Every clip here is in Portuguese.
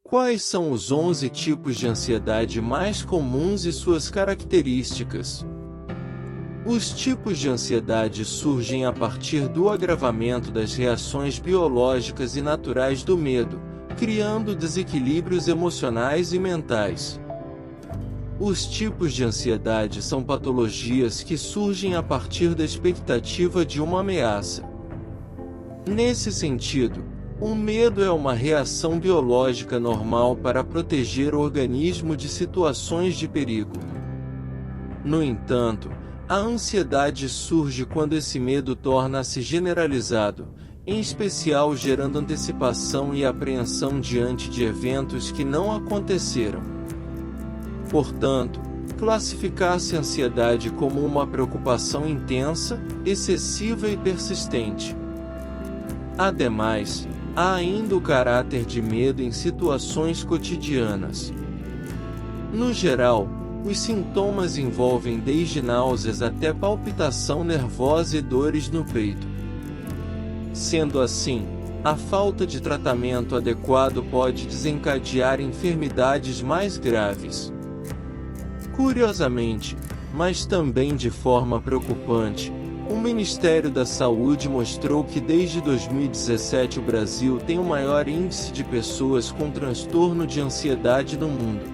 Quais são os 11 tipos de ansiedade mais comuns e suas características? Os tipos de ansiedade surgem a partir do agravamento das reações biológicas e naturais do medo, criando desequilíbrios emocionais e mentais. Os tipos de ansiedade são patologias que surgem a partir da expectativa de uma ameaça. Nesse sentido, o medo é uma reação biológica normal para proteger o organismo de situações de perigo. No entanto, a ansiedade surge quando esse medo torna-se generalizado, em especial gerando antecipação e apreensão diante de eventos que não aconteceram. Portanto, classificar-se a ansiedade como uma preocupação intensa, excessiva e persistente. Ademais, há ainda o caráter de medo em situações cotidianas. No geral, os sintomas envolvem desde náuseas até palpitação nervosa e dores no peito. Sendo assim, a falta de tratamento adequado pode desencadear enfermidades mais graves. Curiosamente, mas também de forma preocupante, o Ministério da Saúde mostrou que desde 2017 o Brasil tem o maior índice de pessoas com transtorno de ansiedade no mundo.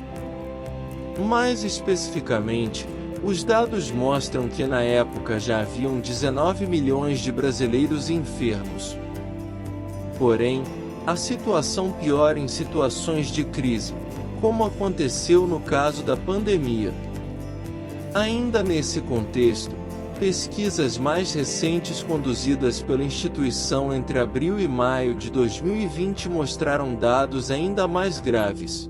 Mais especificamente, os dados mostram que na época já haviam 19 milhões de brasileiros enfermos. Porém, a situação piora em situações de crise, como aconteceu no caso da pandemia. Ainda nesse contexto, pesquisas mais recentes conduzidas pela instituição entre abril e maio de 2020 mostraram dados ainda mais graves.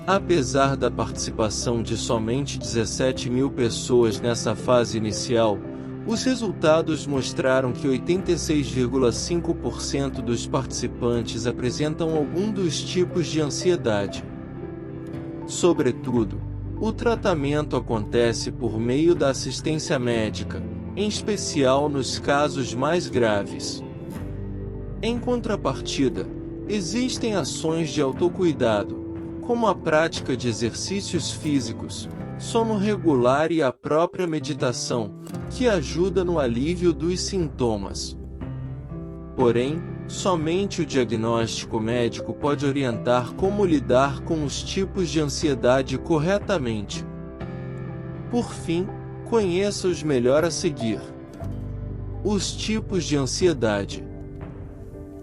Apesar da participação de somente 17 mil pessoas nessa fase inicial, os resultados mostraram que 86,5% dos participantes apresentam algum dos tipos de ansiedade. Sobretudo, o tratamento acontece por meio da assistência médica, em especial nos casos mais graves. Em contrapartida, existem ações de autocuidado, como a prática de exercícios físicos, sono regular e a própria meditação, que ajuda no alívio dos sintomas. Porém, somente o diagnóstico médico pode orientar como lidar com os tipos de ansiedade corretamente. Por fim, conheça-os melhor a seguir. Os tipos de ansiedade.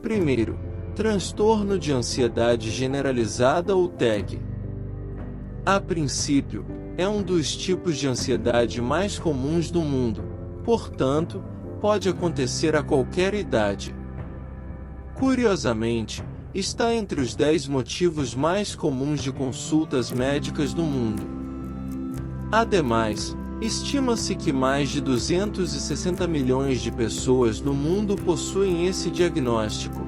Primeiro, transtorno de ansiedade generalizada ou TAG. A princípio, é um dos tipos de ansiedade mais comuns do mundo, portanto, pode acontecer a qualquer idade. Curiosamente, está entre os 10 motivos mais comuns de consultas médicas no mundo. Ademais, estima-se que mais de 260 milhões de pessoas no mundo possuem esse diagnóstico.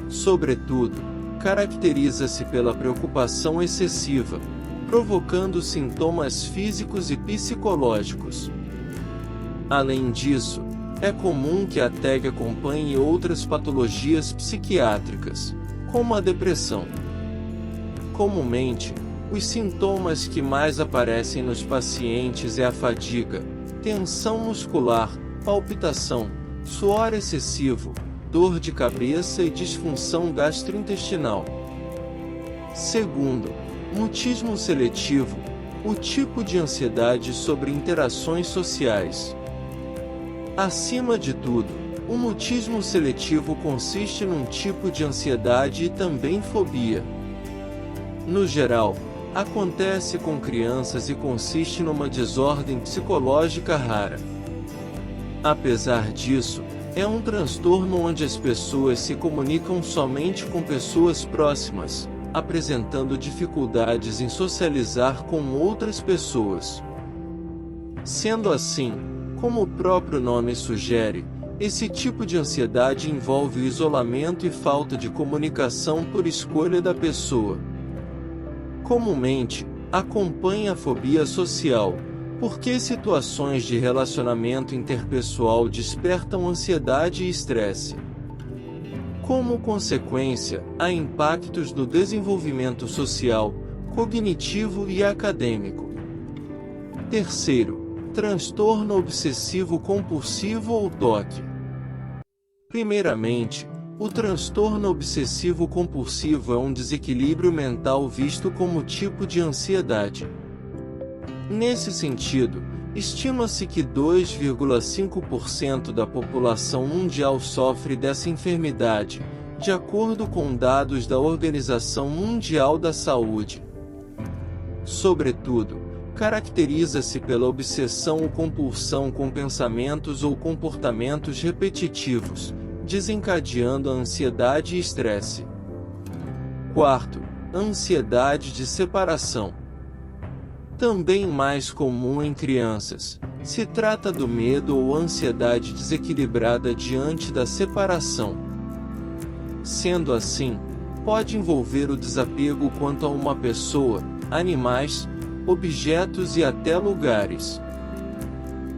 Sobretudo, caracteriza-se pela preocupação excessiva, provocando sintomas físicos e psicológicos. Além disso, é comum que a TAG acompanhe outras patologias psiquiátricas, como a depressão. Comumente, os sintomas que mais aparecem nos pacientes é a fadiga, tensão muscular, palpitação, suor excessivo, dor de cabeça e disfunção gastrointestinal. Segundo, mutismo seletivo, o tipo de ansiedade sobre interações sociais. Acima de tudo, o mutismo seletivo consiste num tipo de ansiedade e também fobia. No geral, acontece com crianças e consiste numa desordem psicológica rara. Apesar disso, é um transtorno onde as pessoas se comunicam somente com pessoas próximas, apresentando dificuldades em socializar com outras pessoas. Sendo assim, como o próprio nome sugere, esse tipo de ansiedade envolve o isolamento e falta de comunicação por escolha da pessoa. Comumente, acompanha a fobia social, porque situações de relacionamento interpessoal despertam ansiedade e estresse. Como consequência, há impactos no desenvolvimento social, cognitivo e acadêmico. Terceiro, transtorno obsessivo-compulsivo ou TOC. Primeiramente, o transtorno obsessivo-compulsivo é um desequilíbrio mental visto como tipo de ansiedade. Nesse sentido, estima-se que 2,5% da população mundial sofre dessa enfermidade, de acordo com dados da Organização Mundial da Saúde. Sobretudo, caracteriza-se pela obsessão ou compulsão com pensamentos ou comportamentos repetitivos, desencadeando a ansiedade e estresse. Quarto, ansiedade de separação. Também mais comum em crianças, se trata do medo ou ansiedade desequilibrada diante da separação. Sendo assim, pode envolver o desapego quanto a uma pessoa, animais, objetos e até lugares.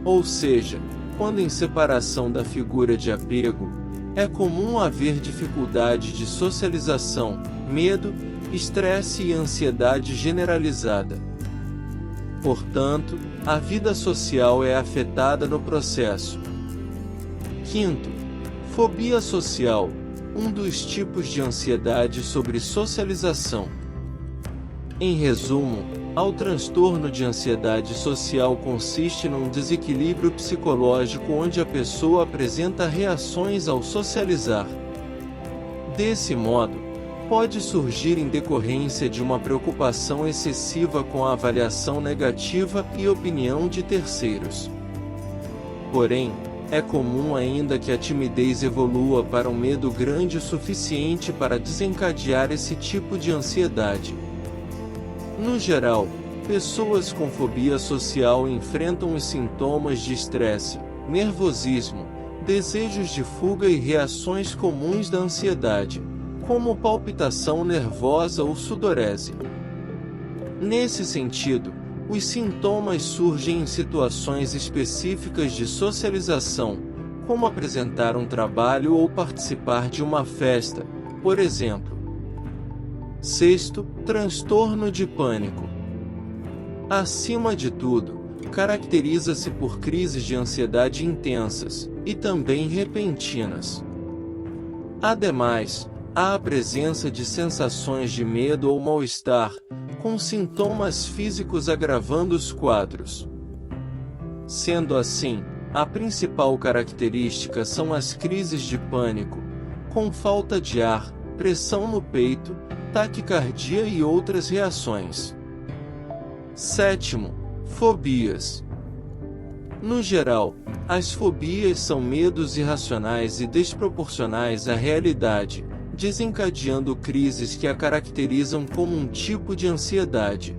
Ou seja, quando em separação da figura de apego, é comum haver dificuldade de socialização, medo, estresse e ansiedade generalizada. Portanto, a vida social é afetada no processo. Quinto, fobia social, um dos tipos de ansiedade sobre socialização. Em resumo, ao transtorno de ansiedade social consiste num desequilíbrio psicológico onde a pessoa apresenta reações ao socializar. Desse modo, pode surgir em decorrência de uma preocupação excessiva com a avaliação negativa e opinião de terceiros. Porém, é comum ainda que a timidez evolua para um medo grande o suficiente para desencadear esse tipo de ansiedade. No geral, pessoas com fobia social enfrentam os sintomas de estresse, nervosismo, desejos de fuga e reações comuns da ansiedade, como palpitação nervosa ou sudorese. Nesse sentido, os sintomas surgem em situações específicas de socialização, como apresentar um trabalho ou participar de uma festa, por exemplo. Sexto, transtorno de pânico. Acima de tudo, caracteriza-se por crises de ansiedade intensas, e também repentinas. Ademais, há a presença de sensações de medo ou mal-estar, com sintomas físicos agravando os quadros. Sendo assim, a principal característica são as crises de pânico, com falta de ar, pressão no peito, taquicardia e outras reações. Sétimo, fobias. No geral, as fobias são medos irracionais e desproporcionais à realidade, desencadeando crises que a caracterizam como um tipo de ansiedade.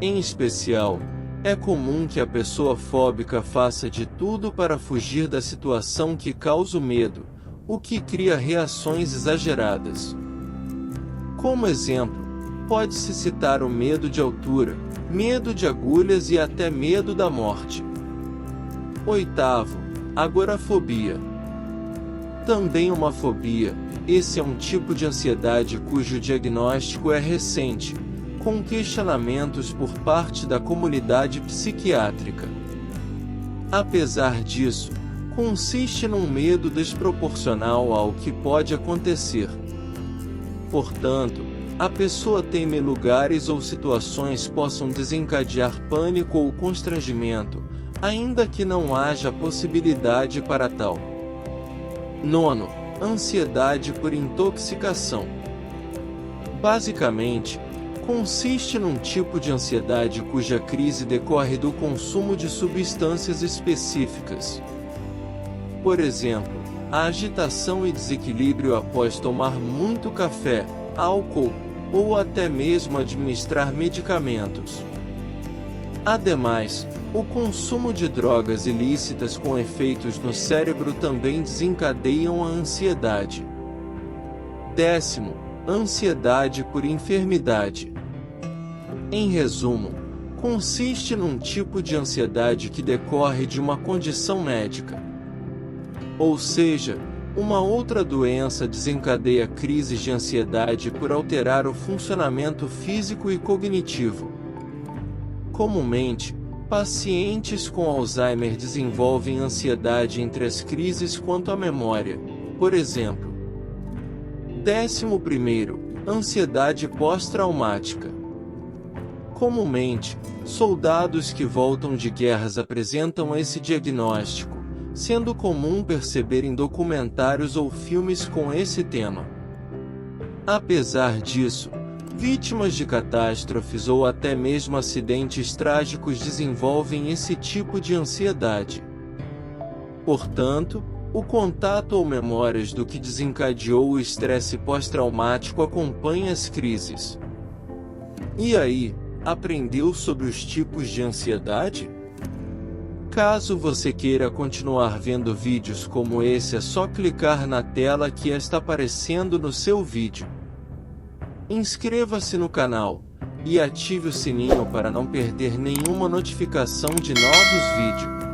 Em especial, é comum que a pessoa fóbica faça de tudo para fugir da situação que causa o medo, o que cria reações exageradas. Como exemplo, pode-se citar o medo de altura, medo de agulhas e até medo da morte. Oitavo, agorafobia. Também uma fobia, esse é um tipo de ansiedade cujo diagnóstico é recente, com questionamentos por parte da comunidade psiquiátrica. Apesar disso, consiste num medo desproporcional ao que pode acontecer. Portanto, a pessoa teme lugares ou situações possam desencadear pânico ou constrangimento, ainda que não haja possibilidade para tal. Nono, ansiedade por intoxicação. Basicamente, consiste num tipo de ansiedade cuja crise decorre do consumo de substâncias específicas. Por exemplo, a agitação e desequilíbrio após tomar muito café, álcool, ou até mesmo administrar medicamentos. Ademais, o consumo de drogas ilícitas com efeitos no cérebro também desencadeiam a ansiedade. Décimo, ansiedade por enfermidade. Em resumo, consiste num tipo de ansiedade que decorre de uma condição médica. Ou seja, Uma outra doença desencadeia crises de ansiedade por alterar o funcionamento físico e cognitivo. Comumente, pacientes com Alzheimer desenvolvem ansiedade entre as crises quanto à memória. Por exemplo, 11º, ansiedade pós-traumática. Comumente, soldados que voltam de guerras apresentam esse diagnóstico, sendo comum perceber em documentários ou filmes com esse tema. Apesar disso, vítimas de catástrofes ou até mesmo acidentes trágicos desenvolvem esse tipo de ansiedade. Portanto, o contato ou memórias do que desencadeou o estresse pós-traumático acompanha as crises. E aí, aprendeu sobre os tipos de ansiedade? Caso você queira continuar vendo vídeos como esse, é só clicar na tela que está aparecendo no seu vídeo. Inscreva-se no canal e ative o sininho para não perder nenhuma notificação de novos vídeos.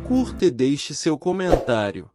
Curta e deixe seu comentário.